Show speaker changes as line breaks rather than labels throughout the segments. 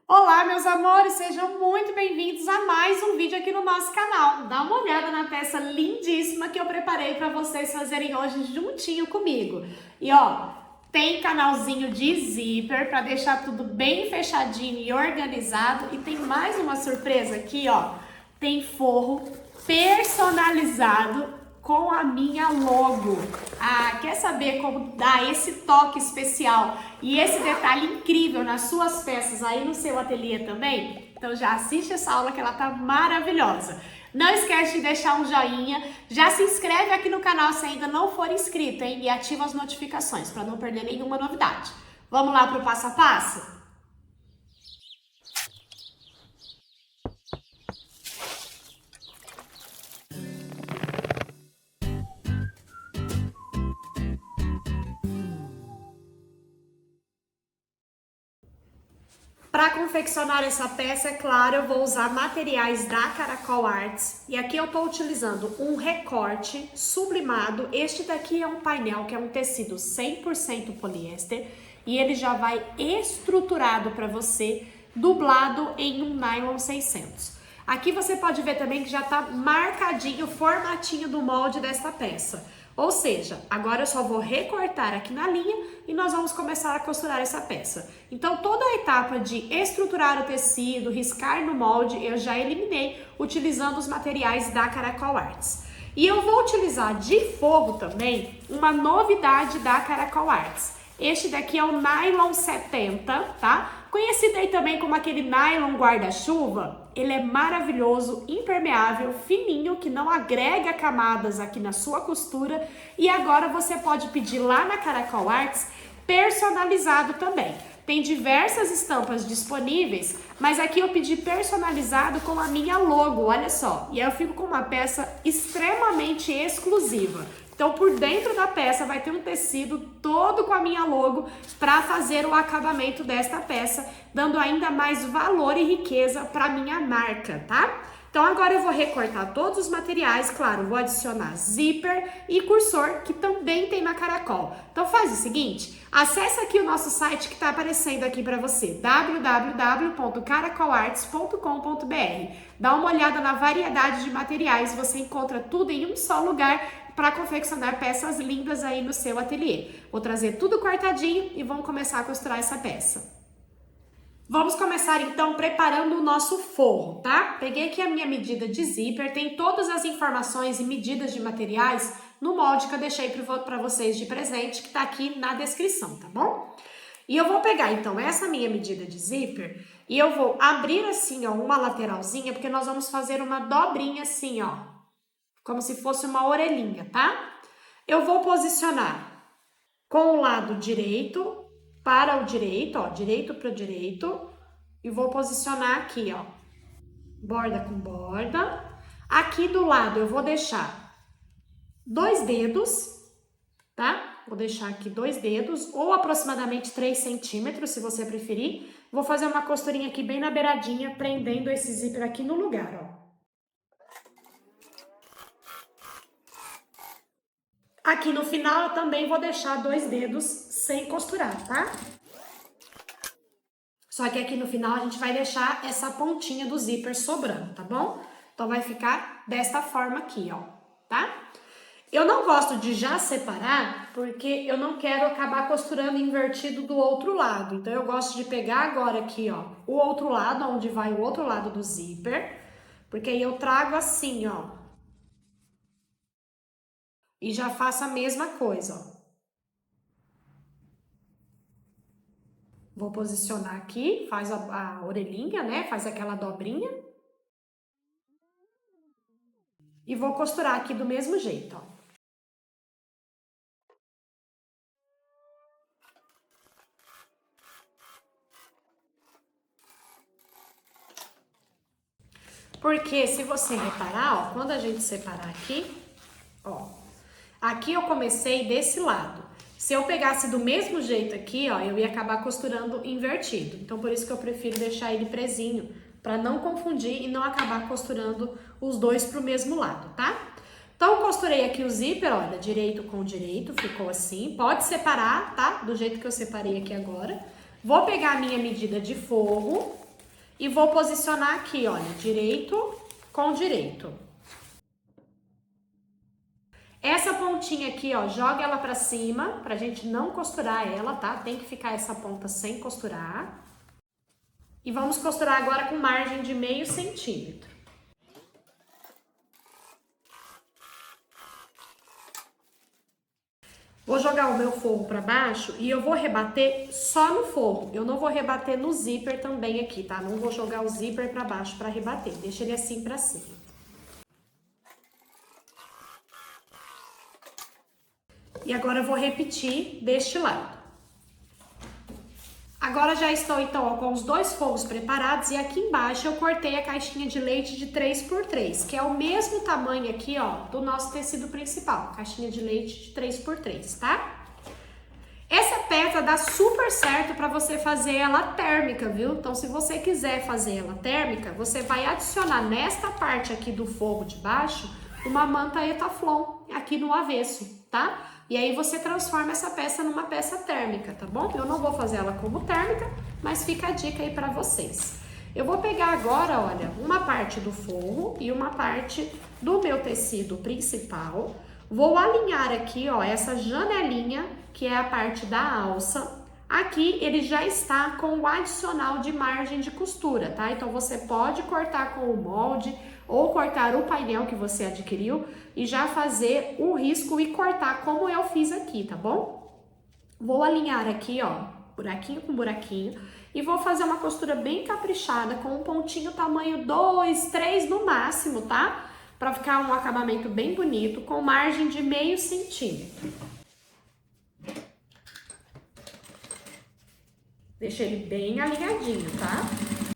Olá, meus amores, sejam muito bem-vindos a mais um vídeo aqui no nosso canal. Dá uma olhada na peça lindíssima que eu preparei para vocês fazerem hoje juntinho comigo. E ó, tem canalzinho de zíper para deixar tudo bem fechadinho e organizado. E tem mais uma surpresa aqui, ó. Tem forro personalizado com a minha logo. Quer saber como dar esse toque especial e esse detalhe incrível nas suas peças aí no seu ateliê também? Então já assiste essa aula que ela tá maravilhosa. Não esquece de deixar um joinha, já se inscreve aqui no canal se ainda não for inscrito, hein? E ativa as notificações para não perder nenhuma novidade. Vamos lá pro passo a passo? Para confeccionar essa peça, é claro, eu vou usar materiais da Caracol Arts. E aqui eu estou utilizando um recorte sublimado. Este daqui é um painel que é um tecido 100% poliéster. E ele já vai estruturado para você, dublado em um nylon 600. Aqui você pode ver também que já está marcadinho o formatinho do molde desta peça. Ou seja, agora eu só vou recortar aqui na linha e nós vamos começar a costurar essa peça. Então, toda a etapa de estruturar o tecido, riscar no molde, eu já eliminei utilizando os materiais da Caracol Arts. E eu vou utilizar de forro também uma novidade da Caracol Arts. Este daqui é o nylon 70, tá? Conhecido aí também como aquele nylon guarda-chuva. Ele é maravilhoso, impermeável, fininho, que não agrega camadas aqui na sua costura. E agora você pode pedir lá na Caracol Arts personalizado também. Tem diversas estampas disponíveis, mas aqui eu pedi personalizado com a minha logo, olha só. E aí eu fico com uma peça extremamente exclusiva. Então, por dentro da peça vai ter um tecido todo com a minha logo para fazer o acabamento desta peça, dando ainda mais valor e riqueza para minha marca, tá? Então, agora eu vou recortar todos os materiais, claro, vou adicionar zíper e cursor, que também tem na Caracol. Então, faz o seguinte, acessa aqui o nosso site que está aparecendo aqui para você, www.caracolarts.com.br. Dá uma olhada na variedade de materiais, você encontra tudo em um só lugar, para confeccionar peças lindas aí no seu ateliê. Vou trazer tudo cortadinho e vamos começar a costurar essa peça. Vamos começar então preparando o nosso forro, tá? Peguei aqui a minha medida de zíper, tem todas as informações e medidas de materiais no molde que eu deixei para vocês de presente, que tá aqui na descrição, tá bom? E eu vou pegar então essa minha medida de zíper e eu vou abrir assim, ó, uma lateralzinha, porque nós vamos fazer uma dobrinha assim, ó, como se fosse uma orelhinha, tá? Eu vou posicionar com o lado direito para o direito, ó, direito para o direito, e vou posicionar aqui, ó, borda com borda. Aqui do lado eu vou deixar 2 dedos, tá? Vou deixar aqui 2 dedos, ou aproximadamente 3 centímetros, se você preferir. Vou fazer uma costurinha aqui bem na beiradinha, prendendo esse zíper aqui no lugar, ó. Aqui no final eu também vou deixar 2 dedos sem costurar, tá? Só que aqui no final a gente vai deixar essa pontinha do zíper sobrando, tá bom? Então vai ficar desta forma aqui, ó, tá? Eu não gosto de já separar, porque eu não quero acabar costurando invertido do outro lado. Então eu gosto de pegar agora aqui, ó, o outro lado, onde vai o outro lado do zíper, porque aí eu trago assim, ó. E já faço a mesma coisa, ó. Vou posicionar aqui, faz a orelhinha, né? Faz aquela dobrinha. E vou costurar aqui do mesmo jeito, ó. Porque se você reparar, ó, quando a gente separar aqui, ó, aqui eu comecei desse lado. Se eu pegasse do mesmo jeito aqui, ó, eu ia acabar costurando invertido. Então, por isso que eu prefiro deixar ele presinho, para não confundir e não acabar costurando os dois pro mesmo lado, tá? Então, costurei aqui o zíper, olha, direito com direito, ficou assim. Pode separar, tá? Do jeito que eu separei aqui agora. Vou pegar a minha medida de forro E vou posicionar aqui, olha, direito com direito. Essa pontinha aqui, ó, joga ela pra cima, pra gente não costurar ela, tá? Tem que ficar essa ponta sem costurar. E vamos costurar agora com margem de meio centímetro. Vou jogar o meu forro para baixo e eu vou rebater só no forro. Eu não vou rebater no zíper também aqui, tá? Não vou jogar o zíper para baixo para rebater. Deixa ele assim para cima. E agora eu vou repetir deste lado. Agora já estou, então, ó, com os dois forros preparados e aqui embaixo eu cortei a caixinha de leite de 3x3, que é o mesmo tamanho aqui, ó, do nosso tecido principal. Caixinha de leite de 3x3, tá? Essa peça dá super certo para você fazer ela térmica, viu? Então, se você quiser fazer ela térmica, você vai adicionar nesta parte aqui do forro de baixo uma manta Etaflon aqui no avesso, tá? E aí você transforma essa peça numa peça térmica, tá bom? Eu não vou fazer ela como térmica, mas fica a dica aí para vocês. Eu vou pegar agora, olha, uma parte do forro e uma parte do meu tecido principal. Vou alinhar aqui, ó, essa janelinha, que é a parte da alça. Aqui ele já está com o adicional de margem de costura, tá? Então você pode cortar com o molde ou cortar o painel que você adquiriu e já fazer o risco e cortar como eu fiz aqui, tá bom? Vou alinhar aqui, ó, buraquinho com buraquinho e vou fazer uma costura bem caprichada com um pontinho tamanho 2, 3 no máximo, tá? Pra ficar um acabamento bem bonito, com margem de meio centímetro. Deixa ele bem alinhadinho, tá?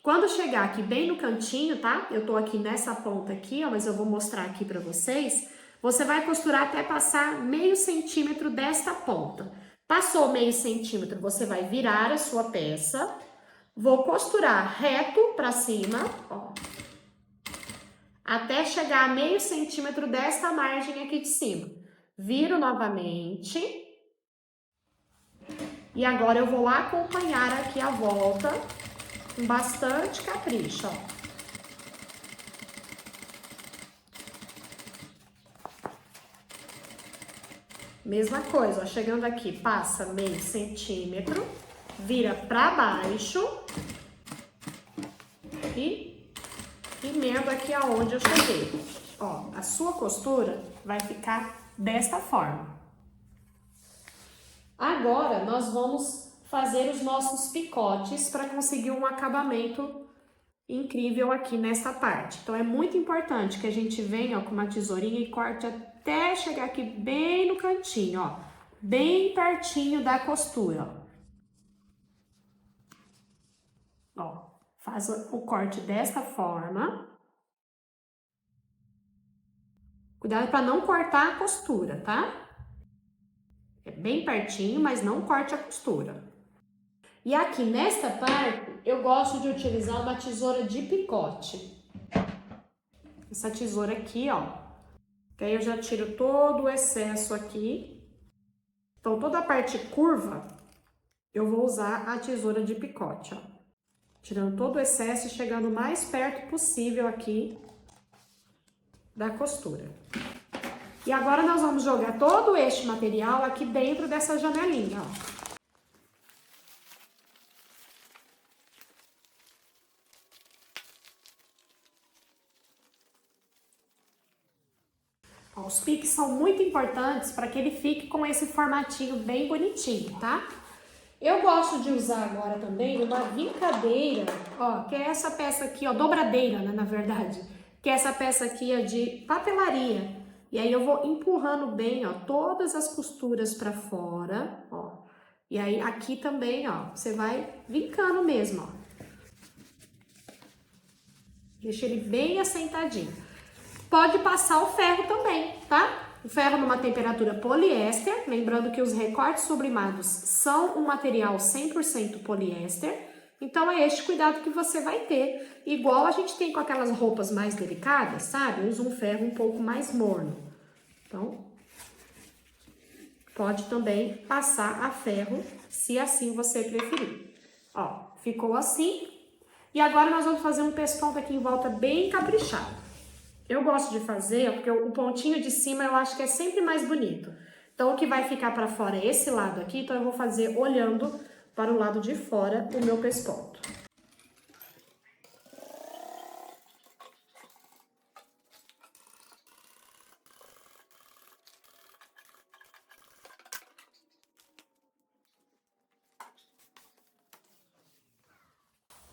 Quando chegar aqui bem no cantinho, tá? Eu tô aqui nessa ponta aqui, ó, mas eu vou mostrar aqui pra vocês. Você vai costurar até passar meio centímetro desta ponta. Passou meio centímetro, você vai virar a sua peça. Vou costurar reto pra cima, ó. Até chegar a meio centímetro desta margem aqui de cima. Viro novamente. E agora eu vou acompanhar aqui a volta com bastante capricho, ó. Mesma coisa, ó, chegando aqui, passa meio centímetro, vira pra baixo e emenda aqui aonde eu cheguei. Ó, a sua costura vai ficar desta forma. Agora, nós vamos fazer os nossos picotes para conseguir um acabamento incrível aqui nessa parte. Então, é muito importante que a gente venha, ó, com uma tesourinha e corte até chegar aqui bem no cantinho, ó. Bem pertinho da costura, ó. Ó, faz o corte desta forma. Cuidado para não cortar a costura, tá? É bem pertinho, mas não corte a costura. E aqui nesta parte, eu gosto de utilizar uma tesoura de picote. Essa tesoura aqui, ó. Que aí eu já tiro todo o excesso aqui. Então, toda a parte curva, eu vou usar a tesoura de picote, ó. Tirando todo o excesso e chegando o mais perto possível aqui da costura. E agora nós vamos jogar todo este material aqui dentro dessa janelinha, ó. Os piques são muito importantes para que ele fique com esse formatinho bem bonitinho, tá? Eu gosto de usar agora também uma vincadeira, ó, que é essa peça aqui, ó, dobradeira, né, na verdade. Que é essa peça aqui, ó, de papelaria. E aí eu vou empurrando bem, ó, todas as costuras para fora, ó. E aí aqui também, ó, você vai vincando mesmo, ó. Deixa ele bem assentadinho. Pode passar o ferro também, tá? O ferro numa temperatura poliéster, lembrando que os recortes sublimados são um material 100% poliéster. Então, é este cuidado que você vai ter. Igual a gente tem com aquelas roupas mais delicadas, sabe? Usa um ferro um pouco mais morno. Então, pode também passar a ferro, se assim você preferir. Ó, ficou assim. E agora nós vamos fazer um pesponto aqui em volta bem caprichado. Eu gosto de fazer, porque o pontinho de cima eu acho que é sempre mais bonito. Então, o que vai ficar para fora é esse lado aqui, então eu vou fazer olhando para o lado de fora o meu pesponto.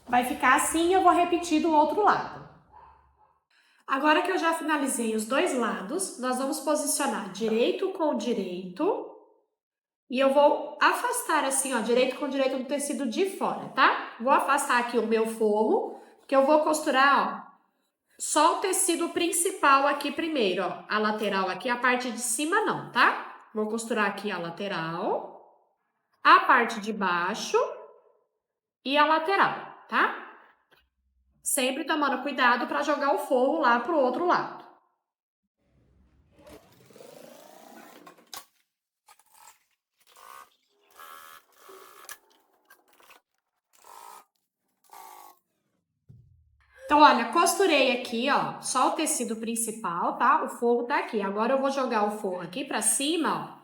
Vai ficar assim e eu vou repetir do outro lado. Agora que eu já finalizei os dois lados, nós vamos posicionar direito com direito. E eu vou afastar assim, ó, direito com direito do tecido de fora, tá? Vou afastar aqui o meu forro, que eu vou costurar, ó, só o tecido principal aqui primeiro, ó. A lateral aqui, a parte de cima não, tá? Vou costurar aqui a lateral, a parte de baixo e a lateral, tá? Sempre tomando cuidado para jogar o forro lá pro outro lado. Então, olha, costurei aqui, ó, só o tecido principal, tá? O forro tá aqui. Agora eu vou jogar o forro aqui pra cima, ó.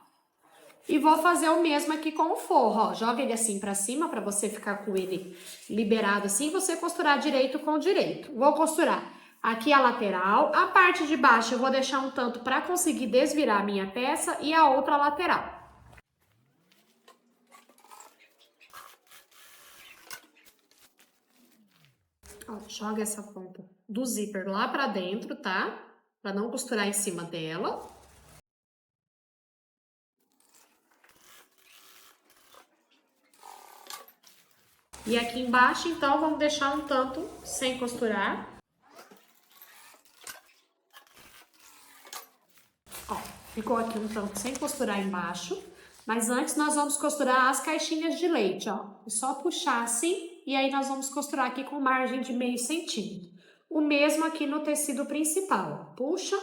E vou fazer o mesmo aqui com o forro, ó. Joga ele assim pra cima, pra você ficar com ele liberado assim, e você costurar direito com direito. Vou costurar aqui a lateral. A parte de baixo eu vou deixar um tanto pra conseguir desvirar a minha peça e a outra lateral. Ó, joga essa ponta do zíper lá pra dentro, tá? Pra não costurar em cima dela. E aqui embaixo, então, vamos deixar um tanto sem costurar. Ó, ficou aqui um tanto sem costurar embaixo. Mas antes nós vamos costurar as caixinhas de leite, ó. É só puxar assim e aí nós vamos costurar aqui com margem de meio centímetro. O mesmo aqui no tecido principal, ó. Puxa.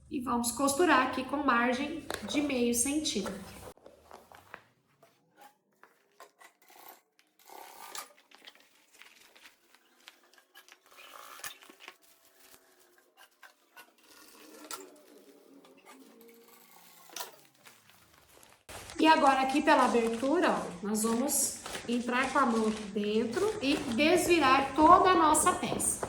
E vamos costurar aqui com margem de meio centímetro. E agora aqui pela abertura, ó, nós vamos entrar com a mão aqui dentro e desvirar toda a nossa peça.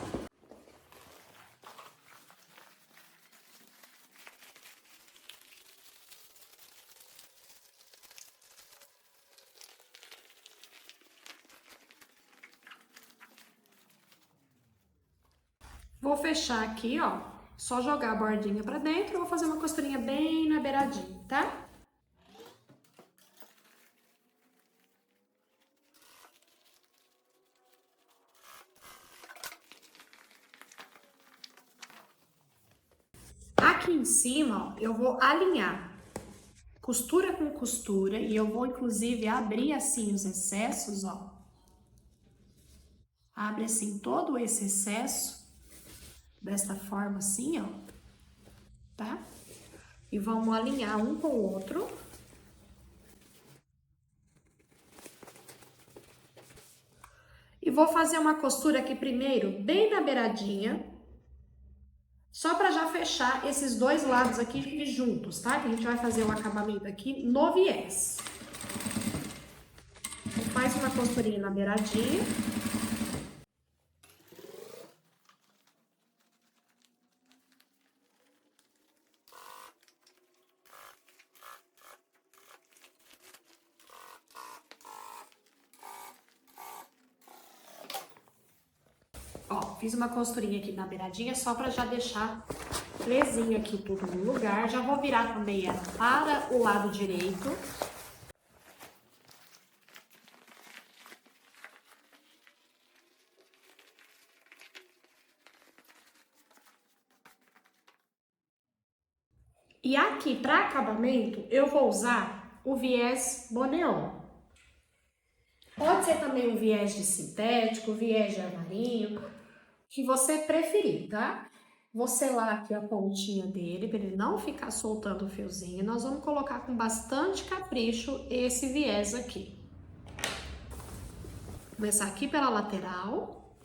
Vou fechar aqui, ó, só jogar a bordinha pra dentro, vou fazer uma costurinha bem na beiradinha, tá? Aqui em cima, ó, eu vou alinhar costura com costura e eu vou inclusive abrir assim os excessos, ó. Abre assim todo esse excesso, desta forma assim, ó, tá? E vamos alinhar um com o outro. E vou fazer uma costura aqui primeiro, bem na beiradinha, só para já fechar esses dois lados aqui juntos, tá? Que a gente vai fazer o acabamento aqui no viés. Então, faz uma costurinha na beiradinha. Ó, fiz uma costurinha aqui na beiradinha só para já deixar presinho aqui tudo no lugar. Já vou virar também ela para o lado direito. E aqui, para acabamento, eu vou usar o viés Boneon. Pode ser também um viés de sintético, viés de armarinho, que você preferir, tá? Vou selar aqui a pontinha dele, para ele não ficar soltando o fiozinho. Nós vamos colocar com bastante capricho esse viés aqui. Começar aqui pela lateral.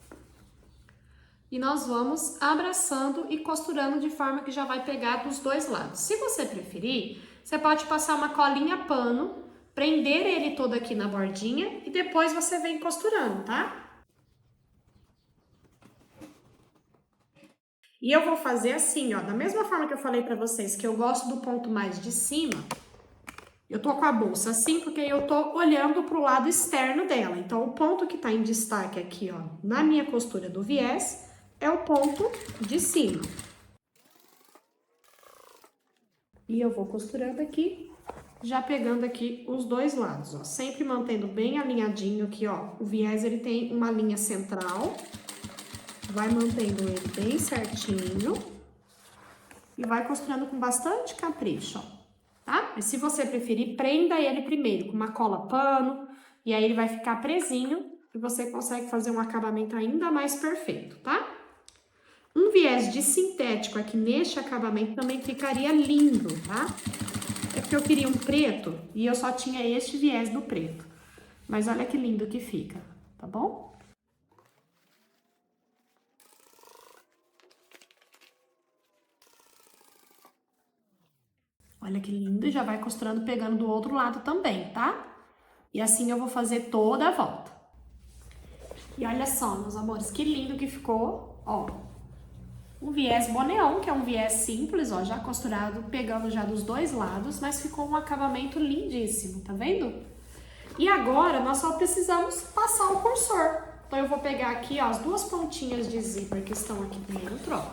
E nós vamos abraçando e costurando de forma que já vai pegar dos dois lados. Se você preferir, você pode passar uma colinha pano, prender ele todo aqui na bordinha e depois você vem costurando, tá? E eu vou fazer assim, ó, da mesma forma que eu falei pra vocês que eu gosto do ponto mais de cima, eu tô com a bolsa assim porque eu tô olhando pro lado externo dela. Então, o ponto que tá em destaque aqui, ó, na minha costura do viés, é o ponto de cima. E eu vou costurando aqui, já pegando aqui os dois lados, ó. Sempre mantendo bem alinhadinho aqui, ó. O viés, ele tem uma linha central. Vai mantendo ele bem certinho. E vai costurando com bastante capricho, ó. Tá? Mas se você preferir, prenda ele primeiro com uma cola pano. E aí ele vai ficar presinho. E você consegue fazer um acabamento ainda mais perfeito, tá? Um viés de sintético aqui neste acabamento também ficaria lindo, tá? É porque eu queria um preto e eu só tinha este viés do preto. Mas olha que lindo que fica, tá bom? Olha que lindo, já vai costurando, pegando do outro lado também, tá? E assim eu vou fazer toda a volta. E olha só, meus amores, que lindo que ficou, ó. O viés boneon, que é um viés simples, ó, já costurado, pegando já dos dois lados, mas ficou um acabamento lindíssimo, tá vendo? E agora, nós só precisamos passar o cursor. Então, eu vou pegar aqui, ó, as duas pontinhas de zíper que estão aqui dentro, ó.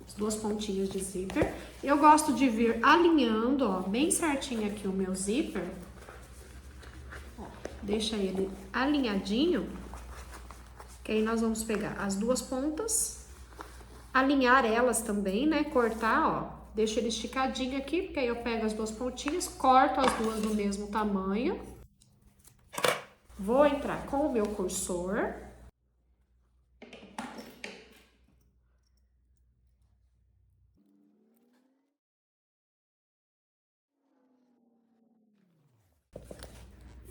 As duas pontinhas de zíper. Eu gosto de vir alinhando, ó, bem certinho aqui o meu zíper. Ó, deixa ele alinhadinho, que aí nós vamos pegar as duas pontas, alinhar elas também, né? Cortar, ó. Deixa ele esticadinho aqui, porque aí eu pego as duas pontinhas, corto as duas do mesmo tamanho. Vou entrar com o meu cursor.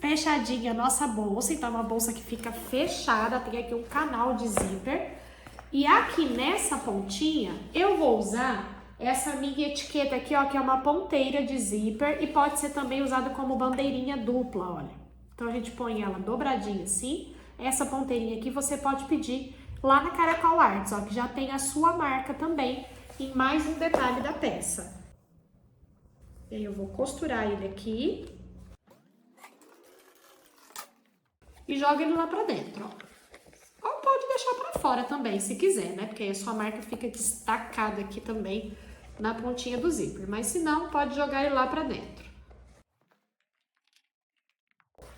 Fechadinha a nossa bolsa, então é uma bolsa que fica fechada, tem aqui um canal de zíper. E aqui nessa pontinha, eu vou usar essa minha etiqueta aqui, ó, que é uma ponteira de zíper e pode ser também usada como bandeirinha dupla, olha. Então, a gente põe ela dobradinha assim. Essa ponteirinha aqui você pode pedir lá na Caracol Arts, ó, que já tem a sua marca também em mais um detalhe da peça. E aí, eu vou costurar ele aqui. E joga ele lá pra dentro, ó. Ou pode deixar pra fora também, se quiser, né? Porque aí a sua marca fica destacada aqui também na pontinha do zíper. Mas se não, pode jogar ele lá pra dentro.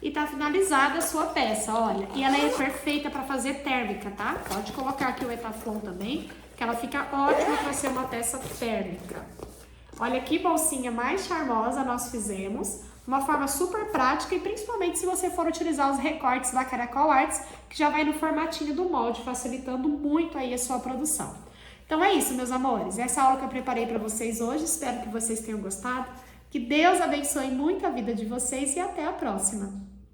E tá finalizada a sua peça, olha. E ela é perfeita pra fazer térmica, tá? Pode colocar aqui o Etaflon também, que ela fica ótima pra ser uma peça térmica. Olha que bolsinha mais charmosa nós fizemos. Uma forma super prática e principalmente se você for utilizar os recortes da Caracol Arts, que já vai no formatinho do molde, facilitando muito aí a sua produção. Então é isso, meus amores. Essa aula que eu preparei para vocês hoje, espero que vocês tenham gostado. Que Deus abençoe muito a vida de vocês e até a próxima!